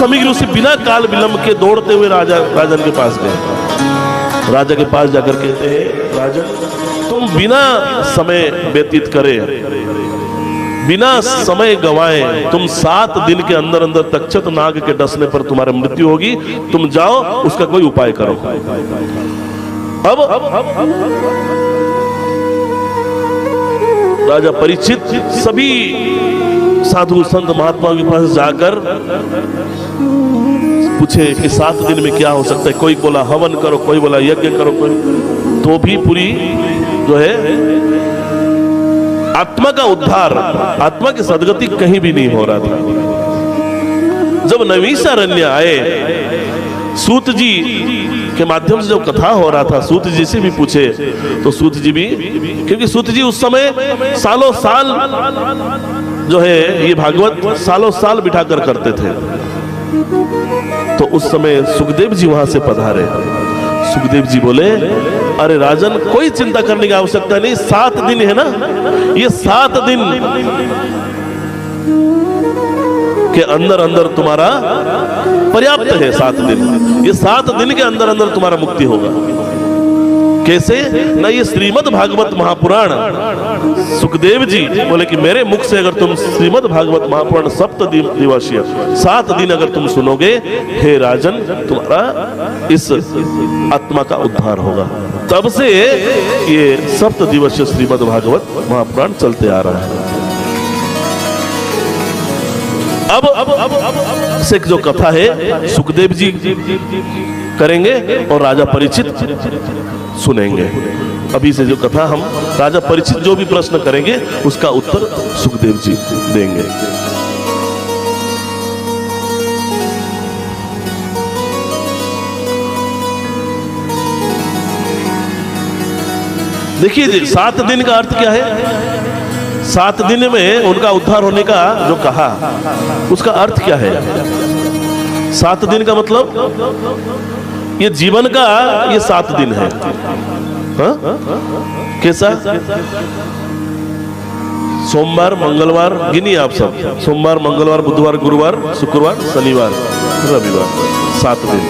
समीर ऋषि बिना काल विलंब के दौड़ते हुए राजन के पास गए। राजा के पास जाकर कहते हैं, राजन तुम बिना समय व्यतीत करे, बिना समय गवाए, तुम 7 दिन के अंदर अंदर तक्षक नाग के डसने पर तुम्हारी मृत्यु होगी, तुम जाओ उसका कोई उपाय करो। अब राजा परीक्षित सभी साधु संत महात्माओं के पास जाकर पूछे कि 7 दिन में क्या हो सकता है। कोई बोला हवन करो, कोई बोला यज्ञ करो, कोई तो भी पूरी जो है आत्मा का उद्धार, आत्मा की सदगति कहीं भी नहीं हो रहा था। जब नैमिषारण्य आए, सूत जी के माध्यम से जो कथा हो रहा था, सूत जी से भी पूछे तो सूत जी भी, क्योंकि सूत जी उस समय सालों साल जो है ये भागवत सालों साल बिठा कर करते थे, तो उस समय सुखदेव जी वहां से पधारे। सुखदेव जी बोले, अरे राजन कोई चिंता करने की आवश्यकता नहीं, 7 दिन है ना, ये 7 दिन के अंदर अंदर तुम्हारा पर्याप्त है। 7 दिन, ये 7 दिन के अंदर अंदर तुम्हारा मुक्ति होगा। कैसे ना, ये श्रीमद् भागवत महापुराण, सुखदेव जी बोले कि मेरे मुख से अगर तुम श्रीमद् भागवत महापुराण 7 दिवसीय 7 दिन अगर तुम सुनोगे, हे राजन तुम्हारा इस आत्मा का उद्धार होगा। तब से ये 7 दिवसीय श्रीमद् भागवत महापुराण चलते आ रहा है। अब से जो कथा है सुखदेव जी करेंगे और राजा परीक्षित सुनेंगे। अभी से जो कथा हम राजा परीक्षित जो भी प्रश्न करेंगे उसका उत्तर सुखदेव जी देंगे। देखिए 7 दिन का अर्थ क्या है। 7 दिन में उनका उद्धार होने का जो कहा उसका अर्थ क्या है। 7 दिन का मतलब ये जीवन का ये 7 दिन है। हा? कैसा? सोमवार मंगलवार गिनिए आप सब, सोमवार मंगलवार बुधवार गुरुवार शुक्रवार शनिवार रविवार, 7 दिन।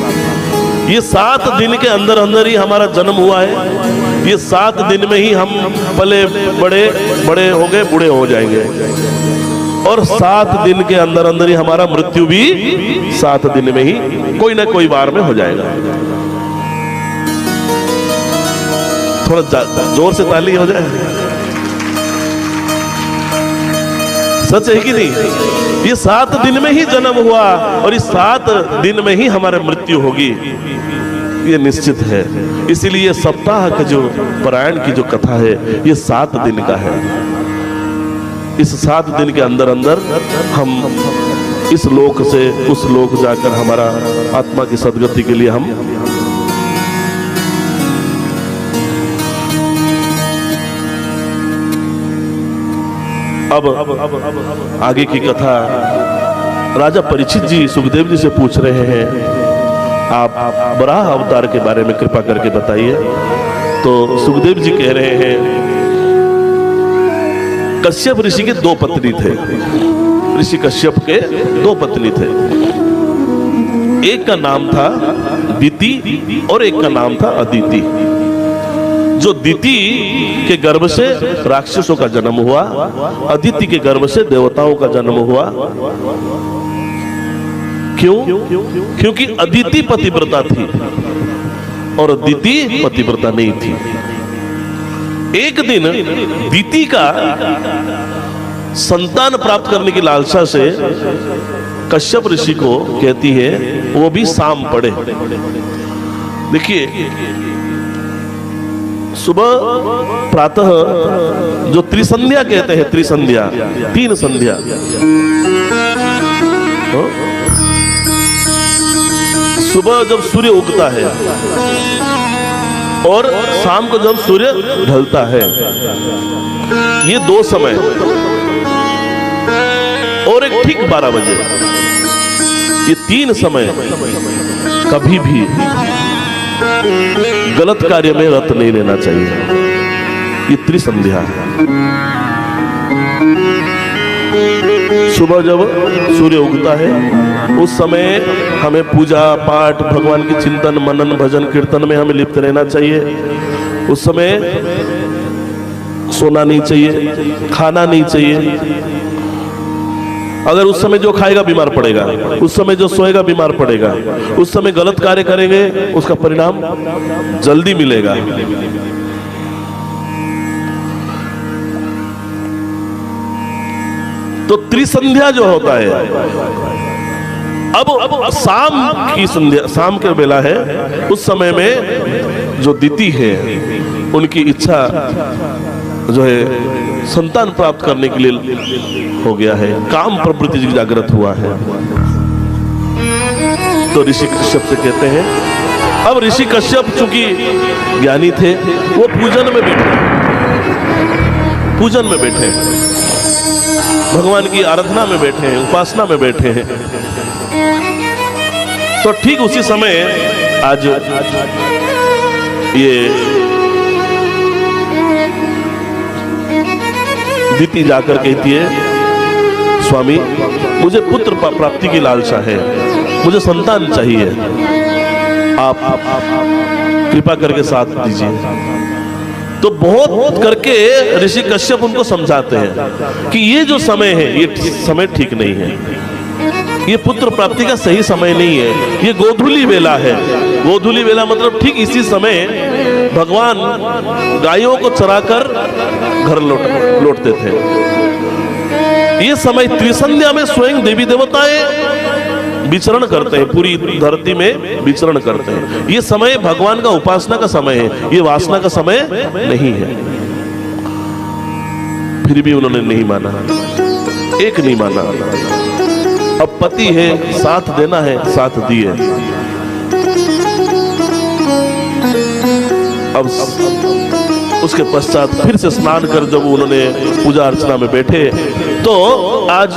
ये 7 दिन के अंदर अंदर ही हमारा जन्म हुआ है। ये 7 दिन में ही हम पले बड़े हो गए, बूढ़े हो जाएंगे, और 7 दिन के अंदर अंदर ही हमारा मृत्यु भी 7 दिन में ही कोई ना कोई बार में हो जाएगा। थोड़ा जोर से ताली हो जाए। सच है कि नहीं? ये 7 दिन में ही जन्म हुआ और इस 7 दिन में ही हमारी मृत्यु होगी, ये निश्चित है। इसीलिए सप्ताह का जो पारायण की जो कथा है ये 7 दिन का है। इस 7 दिन के अंदर अंदर हम इस लोक से उस लोक जाकर हमारा आत्मा की सदगति के लिए हम अब आगे की कथा राजा परीक्षित जी सुखदेव जी से पूछ रहे हैं, आप वराह अवतार के बारे में कृपा करके बताइए। तो सुखदेव जी कह रहे हैं, कश्यप ऋषि के 2 पत्नी थे। ऋषि कश्यप के 2 पत्नी थे। एक का नाम था दिति और एक का नाम था अदिति। जो दिति के गर्भ से राक्षसों का जन्म हुआ, अदिति के गर्भ से देवताओं का जन्म हुआ। क्यों? क्योंकि अदिति पतिव्रता थी और अदिति पतिव्रता नहीं थी। एक दिन दिति का संतान प्राप्त करने की लालसा से कश्यप ऋषि को कहती है वो भी शाम पड़े। देखिए सुबह प्रातः जो त्रिसंध्या कहते हैं, त्रिसंध्या 3 संध्या, सुबह जब सूर्य उगता है और शाम को जब सूर्य ढलता है, ये 2 समय, और एक ठीक 12 बजे, ये 3 समय कभी भी गलत कार्य में रत नहीं लेना चाहिए। ये त्रिसंध्या है। सुबह जब सूर्य उगता है उस समय हमें पूजा पाठ, भगवान की चिंतन मनन भजन कीर्तन में हमें लिप्त रहना चाहिए। उस समय सोना नहीं चाहिए, खाना नहीं चाहिए। अगर उस समय जो खाएगा बीमार पड़ेगा, उस समय जो सोएगा बीमार पड़ेगा, उस समय गलत कार्य करेंगे उसका परिणाम जल्दी मिलेगा। तो त्रिसंध्या जो होता है, अब शाम की संध्या, शाम के बेला है, उस समय में जो दीति है उनकी इच्छा जो है संतान प्राप्त करने के लिए हो गया है, काम प्रवृत्ति जागृत हुआ है। तो ऋषि कश्यप से कहते हैं, अब ऋषि कश्यप चूंकि ज्ञानी थे, वो पूजन में बैठे, पूजन में बैठे, भगवान की आराधना में बैठे हैं, उपासना में बैठे हैं। तो ठीक उसी समय आज ये दीति जाकर कहती है, स्वामी मुझे पुत्र प्राप्ति की लालसा है, मुझे संतान चाहिए, आप कृपा करके साथ दीजिए। तो बहुत करके ऋषि कश्यप उनको समझाते हैं कि ये जो समय है ये समय ठीक नहीं है, ये पुत्र प्राप्ति का सही समय नहीं है, ये गोधूली वेला है। गोधूली वेला मतलब ठीक इसी समय भगवान गायों को चराकर घर लौटते थे। ये समय त्रिसंध्या में स्वयं देवी देवताएं विचरण करते हैं, पूरी धरती में विचरण करते हैं। ये समय भगवान का उपासना का समय है, ये वासना का समय नहीं है। फिर भी उन्होंने नहीं माना, एक नहीं माना। अब पति है, साथ देना है, साथ दिए। अब उसके पश्चात फिर से स्नान कर जब उन्होंने पूजा अर्चना में बैठे, तो आज